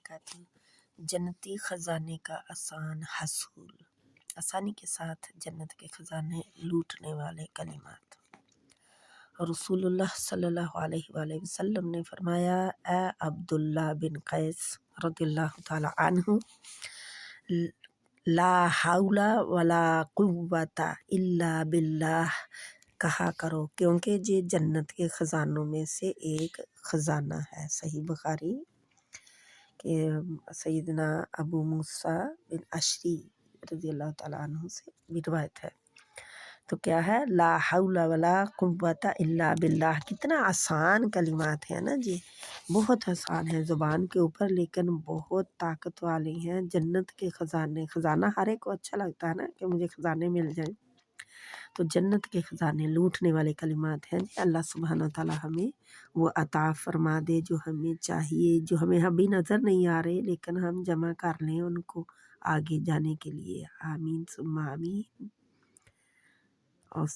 وبرکاتہ۔ جنتی خزانے کا آسان حصول، آسانی کے ساتھ جنت کے خزانے لوٹنے والے کلمات۔ رسول اللہ صلی اللہ علیہ وآلہ وسلم نے فرمایا، اے عبداللہ بن قیس رضی اللہ تعالی عنہ، لا حول ولا قوت الا باللہ کہا کرو، کیونکہ یہ جنت کے خزانوں میں سے ایک خزانہ ہے۔ صحیح بخاری کہ سیدنا ابو موسیٰ بن اشری رضی اللہ تعالیٰ عنہ سے روایت ہے۔ تو کیا ہے؟ لا حول ولا قوت الا باللہ۔ کتنا آسان کلمات ہیں نا جی، بہت آسان ہے زبان کے اوپر، لیکن بہت طاقت والی ہیں۔ جنت کے خزانے، خزانہ ہر ایک کو اچھا لگتا ہے نا کہ مجھے خزانے مل جائیں، تو جنت کے خزانے لوٹنے والے کلمات ہیں۔ اللہ سبحانہ وتعالیٰ ہمیں وہ عطا فرما دے جو ہمیں چاہیے، جو ہمیں ابھی نظر نہیں آ رہے، لیکن ہم جمع کر لیں ان کو آگے جانے کے لیے۔ آمین ثم آمین۔ اور